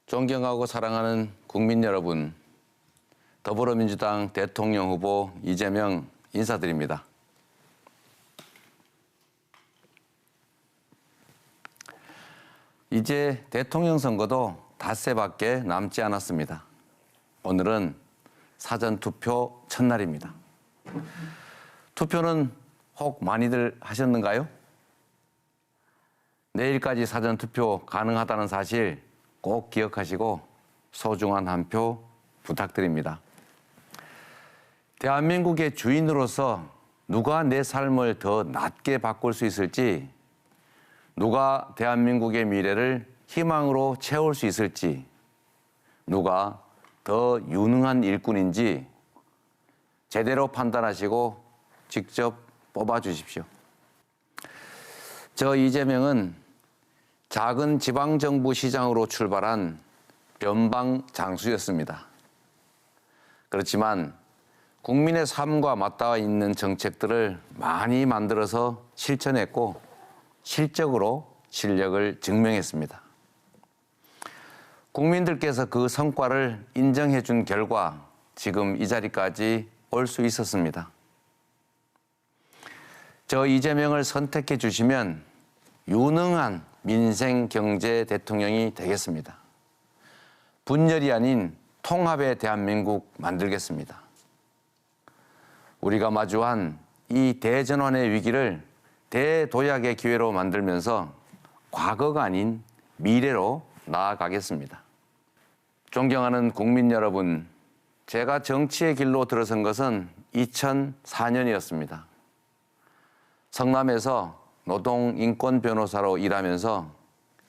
존경하고 사랑하는 국민 여러분, 더불어민주당 대통령 후보 이재명 인사드립니다. 이제 대통령 선거도 닷새밖에 남지 않았습니다. 오늘은 사전투표 첫날입니다. 투표는 혹 많이들 하셨는가요? 내일까지 사전투표 가능하다는 사실 꼭 기억하시고 소중한 한 표 부탁드립니다. 대한민국의 주인으로서 누가 내 삶을 더 낫게 바꿀 수 있을지, 누가 대한민국의 미래를 희망으로 채울 수 있을지, 누가 더 유능한 일꾼인지 제대로 판단하시고 직접 뽑아주십시오. 저 이재명은 작은 지방정부 시장으로 출발한 변방 장수였습니다. 그렇지만 국민의 삶과 맞닿아 있는 정책들을 많이 만들어서 실천했고 실적으로 실력을 증명했습니다. 국민들께서 그 성과를 인정해 준 결과 지금 이 자리까지 올 수 있었습니다. 저 이재명을 선택해 주시면 유능한 민생 경제 대통령이 되겠습니다. 분열이 아닌 통합의 대한민국 만들겠습니다. 우리가 마주한 이 대전환의 위기를 대도약의 기회로 만들면서 과거가 아닌 미래로 나아가겠습니다. 존경하는 국민 여러분, 제가 정치의 길로 들어선 것은 2004년이었습니다. 성남에서 노동인권 변호사로 일하면서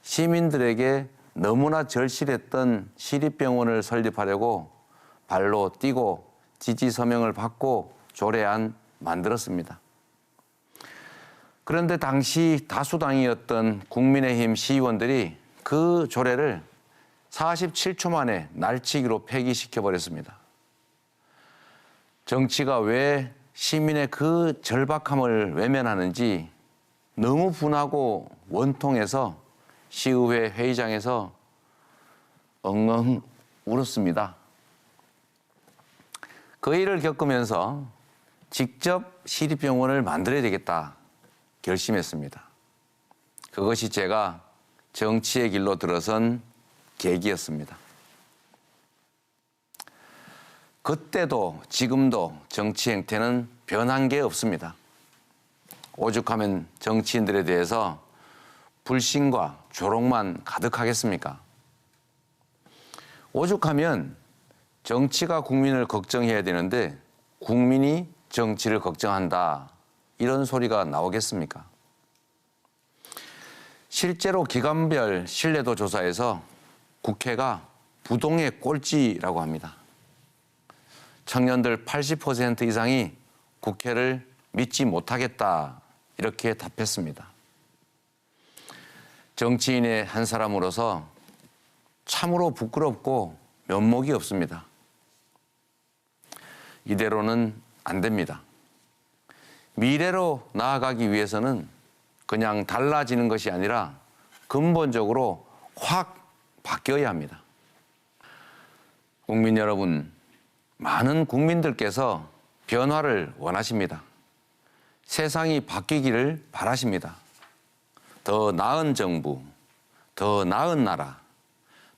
시민들에게 너무나 절실했던 시립병원을 설립하려고 발로 뛰고 지지 서명을 받고 조례안 만들었습니다. 그런데 당시 다수당이었던 국민의힘 시의원들이 그 조례를 47초 만에 날치기로 폐기시켜버렸습니다. 정치가 왜 시민의 그 절박함을 외면하는지 너무 분하고 원통해서 시의회 회의장에서 엉엉 울었습니다. 그 일을 겪으면서 직접 시립병원을 만들어야 되겠다 결심했습니다. 그것이 제가 정치의 길로 들어선 계기였습니다. 그때도 지금도 정치 행태는 변한 게 없습니다. 오죽하면 정치인들에 대해서 불신과 조롱만 가득하겠습니까? 오죽하면 정치가 국민을 걱정해야 되는데 국민이 정치를 걱정한다, 이런 소리가 나오겠습니까? 실제로 기관별 신뢰도 조사에서 국회가 부동의 꼴찌라고 합니다. 청년들 80% 이상이 국회를 믿지 못하겠다, 이렇게 답했습니다. 정치인의 한 사람으로서 참으로 부끄럽고 면목이 없습니다. 이대로는 안 됩니다. 미래로 나아가기 위해서는 그냥 달라지는 것이 아니라 근본적으로 확 바뀌어야 합니다. 국민 여러분, 많은 국민들께서 변화를 원하십니다. 세상이 바뀌기를 바라십니다. 더 나은 정부, 더 나은 나라,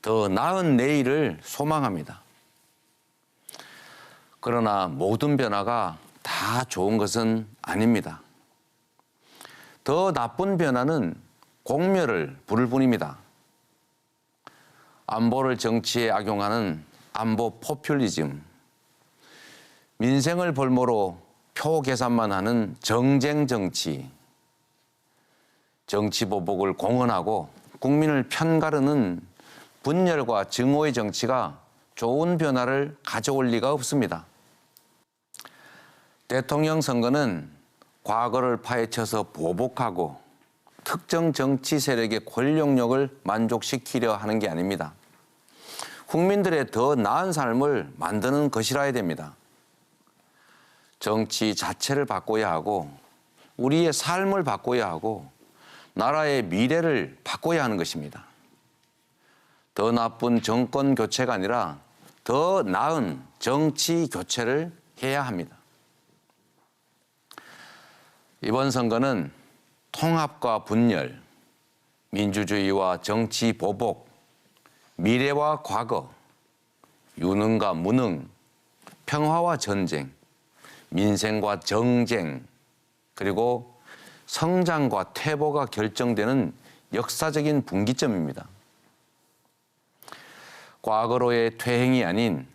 더 나은 내일을 소망합니다. 그러나 모든 변화가 다 좋은 것은 아닙니다. 더 나쁜 변화는 공멸을 부를 뿐입니다. 안보를 정치에 악용하는 안보 포퓰리즘, 민생을 볼모로 표 계산만 하는 정쟁 정치, 정치 보복을 공언하고 국민을 편가르는 분열과 증오의 정치가 좋은 변화를 가져올 리가 없습니다. 대통령 선거는 과거를 파헤쳐서 보복하고 특정 정치 세력의 권력욕을 만족시키려 하는 게 아닙니다. 국민들의 더 나은 삶을 만드는 것이라야 됩니다. 정치 자체를 바꿔야 하고 우리의 삶을 바꿔야 하고 나라의 미래를 바꿔야 하는 것입니다. 더 나쁜 정권 교체가 아니라 더 나은 정치 교체를 해야 합니다. 이번 선거는 통합과 분열, 민주주의와 정치 보복, 미래와 과거, 유능과 무능, 평화와 전쟁, 민생과 정쟁, 그리고 성장과 퇴보가 결정되는 역사적인 분기점입니다. 과거로의 퇴행이 아닌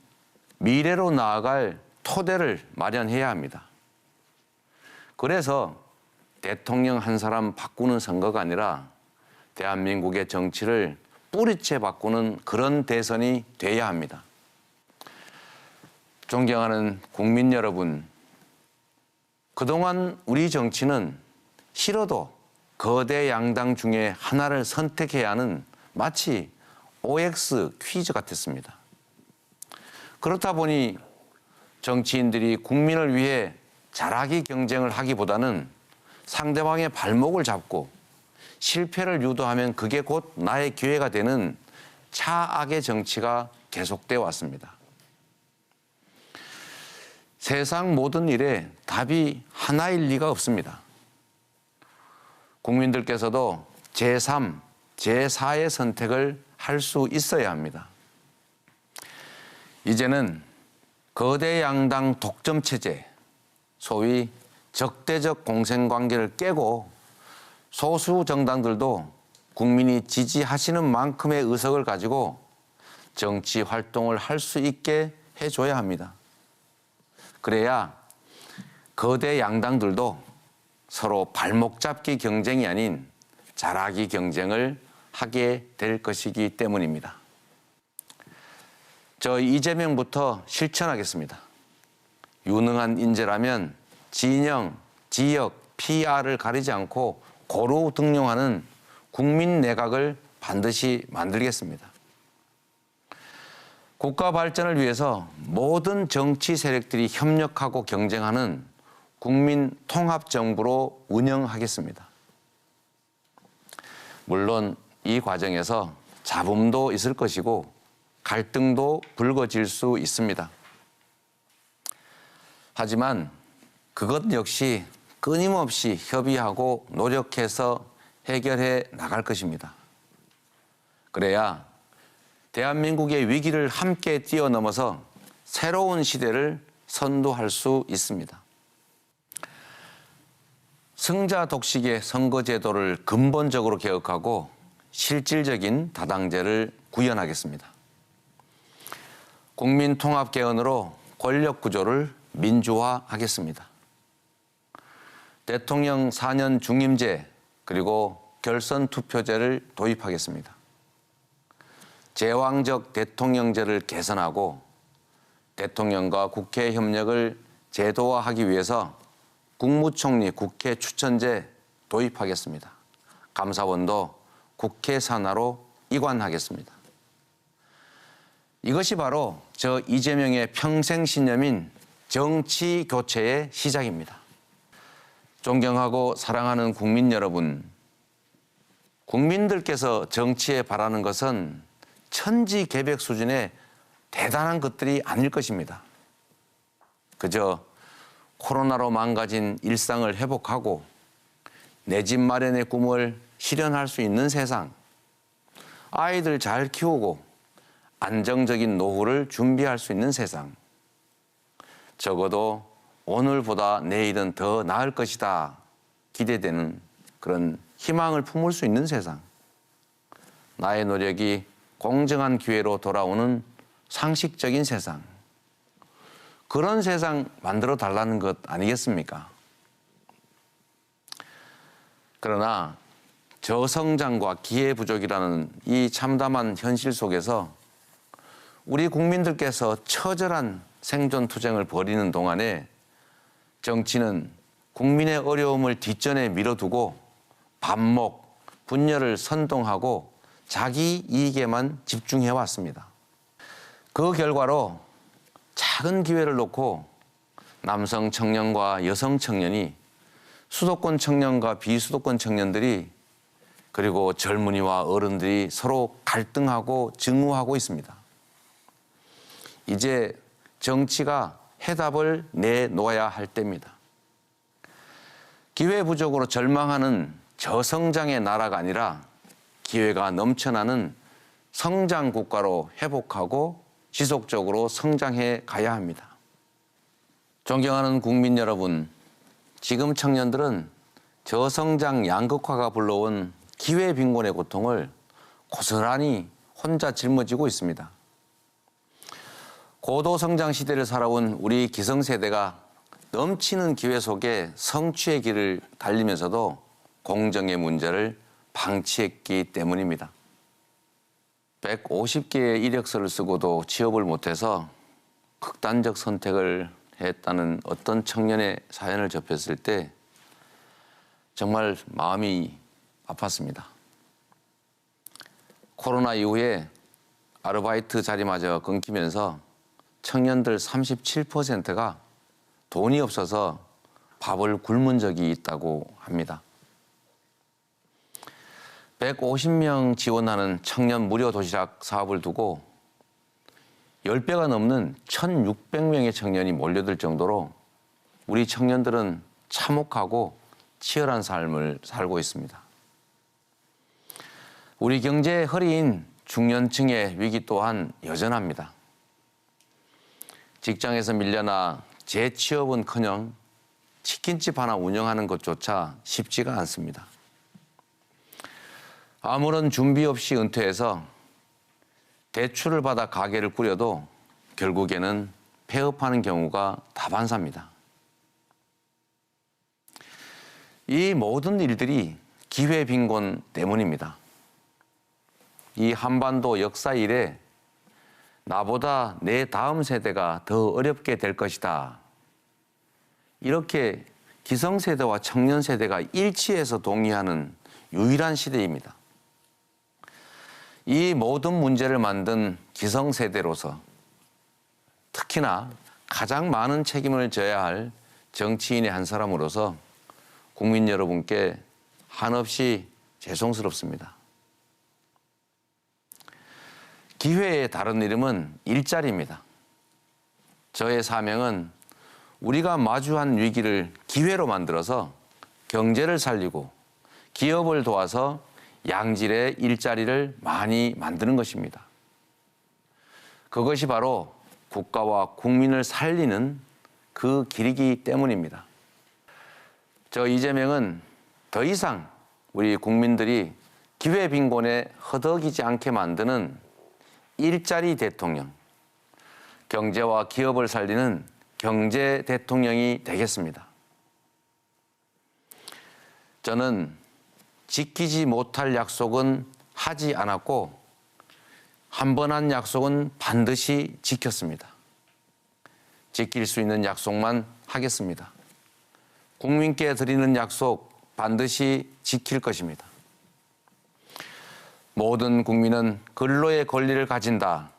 미래로 나아갈 토대를 마련해야 합니다. 그래서 대통령 한 사람 바꾸는 선거가 아니라 대한민국의 정치를 뿌리째 바꾸는 그런 대선이 돼야 합니다. 존경하는 국민 여러분, 그동안 우리 정치는 싫어도 거대 양당 중에 하나를 선택해야 하는 마치 OX 퀴즈 같았습니다. 그렇다 보니 정치인들이 국민을 위해 잘하기 경쟁을 하기보다는 상대방의 발목을 잡고 실패를 유도하면 그게 곧 나의 기회가 되는 차악의 정치가 계속되어 왔습니다. 세상 모든 일에 답이 하나일 리가 없습니다. 국민들께서도 제3, 제4의 선택을 할 수 있어야 합니다. 이제는 거대 양당 독점 체제, 소위 적대적 공생관계를 깨고 소수 정당들도 국민이 지지하시는 만큼의 의석을 가지고 정치 활동을 할 수 있게 해줘야 합니다. 그래야 거대 양당들도 서로 발목 잡기 경쟁이 아닌 잘하기 경쟁을 하게 될 것이기 때문입니다. 저 이재명부터 실천하겠습니다. 유능한 인재라면 진영, 지역, PR을 가리지 않고 고루 등용하는 국민 내각을 반드시 만들겠습니다. 국가 발전을 위해서 모든 정치 세력들이 협력하고 경쟁하는 국민 통합 정부로 운영하겠습니다. 물론 이 과정에서 잡음도 있을 것이고 갈등도 불거질 수 있습니다. 하지만 그것 역시 끊임없이 협의하고 노력해서 해결해 나갈 것입니다. 그래야 대한민국의 위기를 함께 뛰어넘어서 새로운 시대를 선도할 수 있습니다. 승자 독식의 선거제도를 근본적으로 개혁하고 실질적인 다당제를 구현하겠습니다. 국민통합개헌으로 권력구조를 민주화하겠습니다. 대통령 4년 중임제 그리고 결선투표제를 도입하겠습니다. 제왕적 대통령제를 개선하고 대통령과 국회 협력을 제도화하기 위해서 국무총리 국회 추천제 도입하겠습니다. 감사원도 국회 산하로 이관하겠습니다. 이것이 바로 저 이재명의 평생신념인 정치 교체의 시작입니다. 존경하고 사랑하는 국민 여러분, 국민들께서 정치에 바라는 것은 천지개벽 수준의 대단한 것들이 아닐 것입니다. 그저 코로나로 망가진 일상을 회복하고 내 집 마련의 꿈을 실현할 수 있는 세상, 아이들 잘 키우고 안정적인 노후를 준비할 수 있는 세상, 적어도 오늘보다 내일은 더 나을 것이다 기대되는 그런 희망을 품을 수 있는 세상, 나의 노력이 공정한 기회로 돌아오는 상식적인 세상, 그런 세상 만들어 달라는 것 아니겠습니까? 그러나 저성장과 기회 부족이라는 이 참담한 현실 속에서 우리 국민들께서 처절한 생존 투쟁을 벌이는 동안에 정치는 국민의 어려움을 뒷전에 밀어두고 반목, 분열을 선동하고 자기 이익에만 집중해 왔습니다. 그 결과로 작은 기회를 놓고 남성 청년과 여성 청년이 수도권 청년과 비수도권 청년들이 그리고 젊은이와 어른들이 서로 갈등하고 증오하고 있습니다. 이제 정치가 해답을 내놓아야 할 때입니다. 기회 부족으로 절망하는 저성장의 나라가 아니라 기회가 넘쳐나는 성장 국가로 회복하고 지속적으로 성장해 가야 합니다. 존경하는 국민 여러분, 지금 청년들은 저성장 양극화가 불러온 기회 빈곤의 고통을 고스란히 혼자 짊어지고 있습니다. 고도 성장 시대를 살아온 우리 기성세대가 넘치는 기회 속에 성취의 길을 달리면서도 공정의 문제를 방치했기 때문입니다. 150개의 이력서를 쓰고도 취업을 못해서 극단적 선택을 했다는 어떤 청년의 사연을 접했을 때 정말 마음이 아팠습니다. 코로나 이후에 아르바이트 자리마저 끊기면서 청년들 37%가 돈이 없어서 밥을 굶은 적이 있다고 합니다. 150명 지원하는 청년 무료 도시락 사업을 두고 10배가 넘는 1,600명의 청년이 몰려들 정도로 우리 청년들은 참혹하고 치열한 삶을 살고 있습니다. 우리 경제의 허리인 중년층의 위기 또한 여전합니다. 직장에서 밀려나 재취업은커녕 치킨집 하나 운영하는 것조차 쉽지가 않습니다. 아무런 준비 없이 은퇴해서 대출을 받아 가게를 꾸려도 결국에는 폐업하는 경우가 다반사입니다. 이 모든 일들이 기회 빈곤 때문입니다. 이 한반도 역사 이래 나보다 내 다음 세대가 더 어렵게 될 것이다. 이렇게 기성세대와 청년세대가 일치해서 동의하는 유일한 시대입니다. 이 모든 문제를 만든 기성세대로서 특히나 가장 많은 책임을 져야 할 정치인의 한 사람으로서 국민 여러분께 한없이 죄송스럽습니다. 기회의 다른 이름은 일자리입니다. 저의 사명은 우리가 마주한 위기를 기회로 만들어서 경제를 살리고 기업을 도와서 양질의 일자리를 많이 만드는 것입니다. 그것이 바로 국가와 국민을 살리는 그 길이기 때문입니다. 저 이재명은 더 이상 우리 국민들이 기회 빈곤에 허덕이지 않게 만드는 일자리 대통령, 경제와 기업을 살리는 경제 대통령이 되겠습니다. 저는 지키지 못할 약속은 하지 않았고 한 번 한 약속은 반드시 지켰습니다. 지킬 수 있는 약속만 하겠습니다. 국민께 드리는 약속 반드시 지킬 것입니다. 모든 국민은 근로의 권리를 가진다.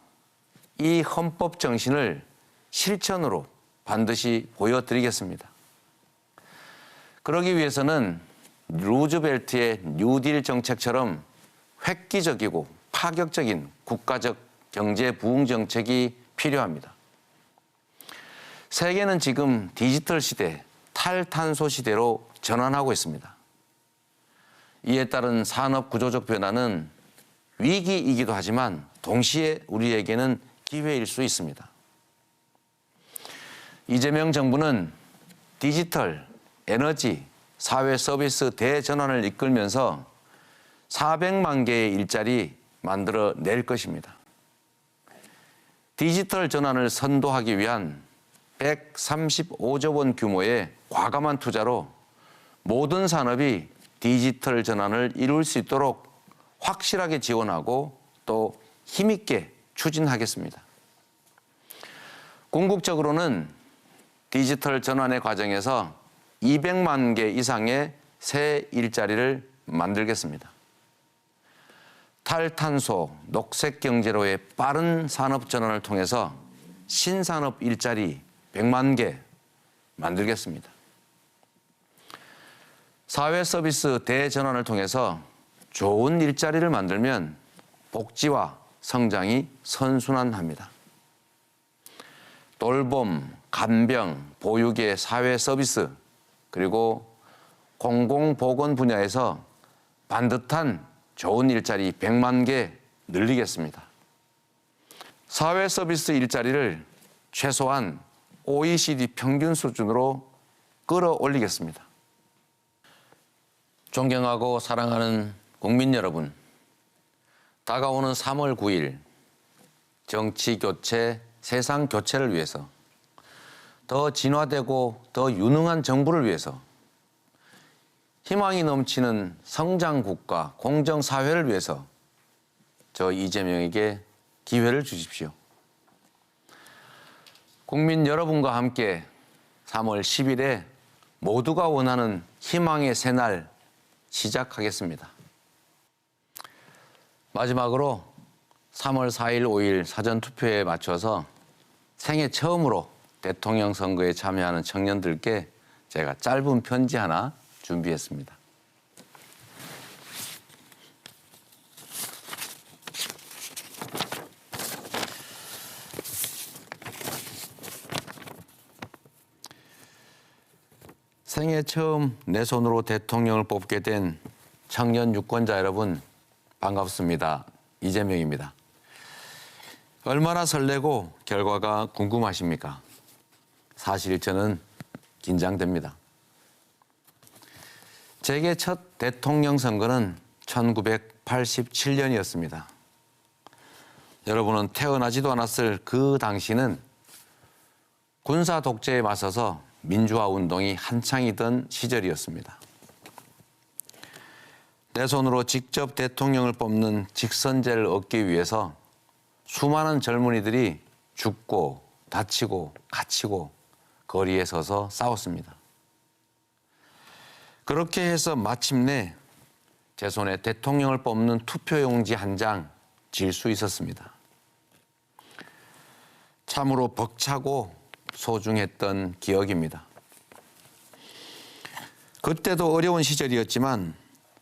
이 헌법 정신을 실천으로 반드시 보여드리겠습니다. 그러기 위해서는 루즈벨트의 뉴딜 정책처럼 획기적이고 파격적인 국가적 경제 부흥 정책이 필요합니다. 세계는 지금 디지털 시대, 탈탄소 시대로 전환하고 있습니다. 이에 따른 산업 구조적 변화는 위기이기도 하지만 동시에 우리에게는 기회일 수 있습니다. 이재명 정부는 디지털, 에너지, 사회 서비스 대전환을 이끌면서 400만 개의 일자리 만들어낼 것입니다. 디지털 전환을 선도하기 위한 135조 원 규모의 과감한 투자로 모든 산업이 디지털 전환을 이룰 수 있도록 확실하게 지원하고 또 힘있게 추진하겠습니다. 궁극적으로는 디지털 전환의 과정에서 200만 개 이상의 새 일자리를 만들겠습니다. 탈탄소, 녹색 경제로의 빠른 산업 전환을 통해서 신산업 일자리 100만 개 만들겠습니다. 사회 서비스 대전환을 통해서 좋은 일자리를 만들면 복지와 성장이 선순환합니다. 돌봄, 간병, 보육의 사회 서비스, 그리고 공공보건 분야에서 반듯한 좋은 일자리 100만 개 늘리겠습니다. 사회 서비스 일자리를 최소한 OECD 평균 수준으로 끌어올리겠습니다. 존경하고 사랑하는 국민 여러분, 다가오는 3월 9일 정치 교체, 세상 교체를 위해서 더 진화되고 더 유능한 정부를 위해서 희망이 넘치는 성장국가, 공정사회를 위해서 저 이재명에게 기회를 주십시오. 국민 여러분과 함께 3월 10일에 모두가 원하는 희망의 새날 시작하겠습니다. 마지막으로 3월 4일, 5일 사전투표에 맞춰서 생애 처음으로 대통령 선거에 참여하는 청년들께 제가 짧은 편지 하나 준비했습니다. 생애 처음 내 손으로 대통령을 뽑게 된 청년 유권자 여러분, 반갑습니다. 이재명입니다. 얼마나 설레고 결과가 궁금하십니까? 사실 저는 긴장됩니다. 제게 첫 대통령 선거는 1987년이었습니다. 여러분은 태어나지도 않았을 그 당시는 군사 독재에 맞서서 민주화 운동이 한창이던 시절이었습니다. 내 손으로 직접 대통령을 뽑는 직선제를 얻기 위해서 수많은 젊은이들이 죽고 다치고 갇히고 거리에 서서 싸웠습니다. 그렇게 해서 마침내 제 손에 대통령을 뽑는 투표용지 한 장 쥘 수 있었습니다. 참으로 벅차고 소중했던 기억입니다. 그때도 어려운 시절이었지만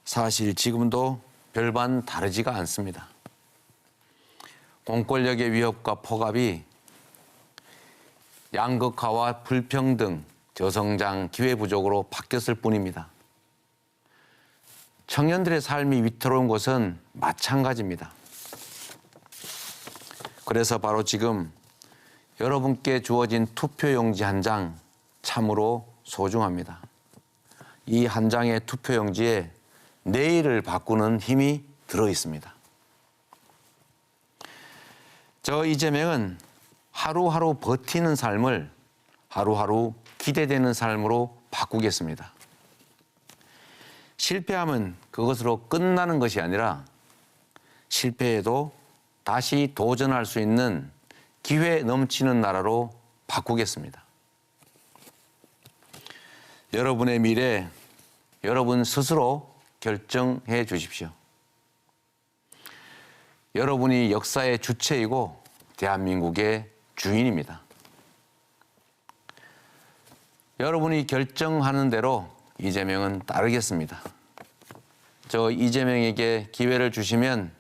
사실 지금도 별반 다르지가 않습니다. 공권력의 위협과 폭압이 양극화와 불평등, 저성장, 기회부족으로 바뀌었을 뿐입니다. 청년들의 삶이 위태로운 것은 마찬가지입니다. 그래서 바로 지금 여러분께 주어진 투표용지 한 장 참으로 소중합니다. 이 한 장의 투표용지에 내일을 바꾸는 힘이 들어 있습니다. 저 이재명은 하루하루 버티는 삶을 하루하루 기대되는 삶으로 바꾸겠습니다. 실패하면 그것으로 끝나는 것이 아니라 실패해도 다시 도전할 수 있는 기회 넘치는 나라로 바꾸겠습니다. 여러분의 미래, 여러분 스스로 결정해 주십시오. 여러분이 역사의 주체이고 대한민국의 주인입니다. 여러분이 결정하는 대로 이재명은 따르겠습니다. 저 이재명에게 기회를 주시면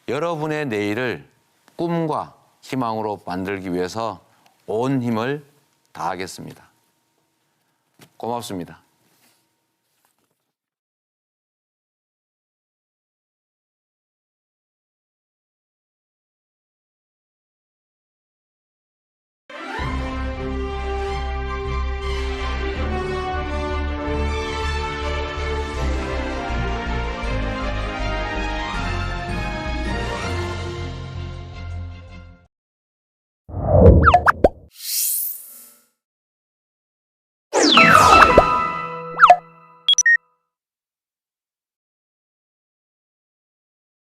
여러분의 내일을 꿈과 희망으로 만들기 위해서 온 힘을 다하겠습니다. 고맙습니다.